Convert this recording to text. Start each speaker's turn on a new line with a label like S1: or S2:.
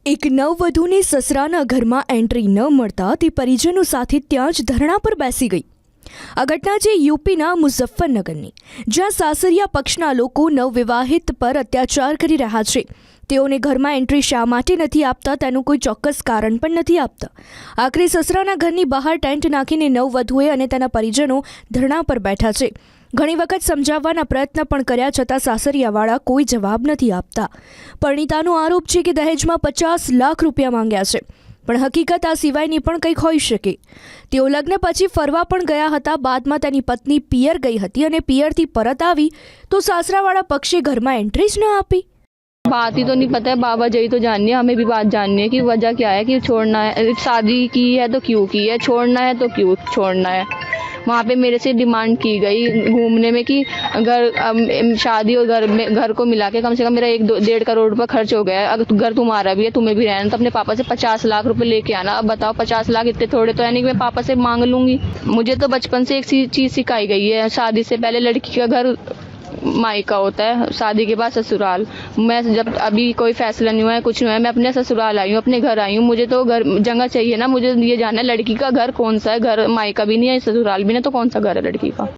S1: એક નવવધુને સસરાના ઘરમાં એન્ટ્રી ન મળતા તે પરિજનો સાથે ત્યાં જ ધરણા પર બેસી ગઈ। આ ઘટના છે યુપીના મુઝફ્ફરનગરની, જ્યાં સાસરિયા પક્ષના લોકો નવવિવાહિત પર અત્યાચાર કરી રહ્યા છે। તેઓને ઘરમાં એન્ટ્રી શા માટે નથી આપતા તેનું કોઈ ચોક્કસ કારણ પણ નથી આપતા। આખરે સસરાના ઘરની બહાર ટેન્ટ નાખીને નવવધુએ અને તેના પરિજનો ધરણા પર બેઠા છે। ઘણી વખત સમજાવવાના પ્રયત્ન પણ કર્યા છતાં સાસરિયાવાળા કોઈ જવાબ નથી આપતા। પરિણીતાનો આરોપ છે કે દહેજમાં 50 લાખ રૂપિયા માંગ્યા છે, પણ હકીકત આ સિવાયની પણ કંઈક હોઈ શકે। તેઓ લગ્ન પછી ફરવા પણ ગયા હતા। બાદમાં તેની પત્ની પિયર ગઈ હતી અને પિયરથી પરત આવી તો સાસરાવાળા પક્ષે ઘરમાં એન્ટ્રી જ ન આપી।
S2: बात ही तो नहीं पता है, बाबा जी तो जाननी है, हमें भी बात जाननी है कि वजह क्या है कि छोड़ना है। शादी की है तो क्यों की है, छोड़ना है तो क्यों छोड़ना है। वहाँ पे मेरे से डिमांड की गई घूमने में कि अगर शादी और घर को मिला के कम से कम मेरा 1-1.5 करोड़ रुपये खर्च हो गया है। अगर घर तुम्हारा भी है, तुम्हें भी रहना, तो अपने पापा से 50 लाख रुपए लेके आना। अब बताओ 50 लाख इतने थोड़े तो है नहीं कि मैं पापा से मांग लूंगी। मुझे तो बचपन से एक चीज़ सिखाई गई है, शादी से पहले लड़की का घर मायका होता है, शादी के बाद ससुराल। मैं जब अभी कोई फैसला नहीं हुआ है, कुछ नहीं हुआ है, मैं अपने ससुराल आई हूँ, अपने घर आई हूँ। मुझे तो घर जगह चाहिए ना, मुझे ये जानना है लड़की का घर कौन सा है। घर मायका भी नहीं है, ससुराल भी नहीं, तो कौन सा घर है लड़की का।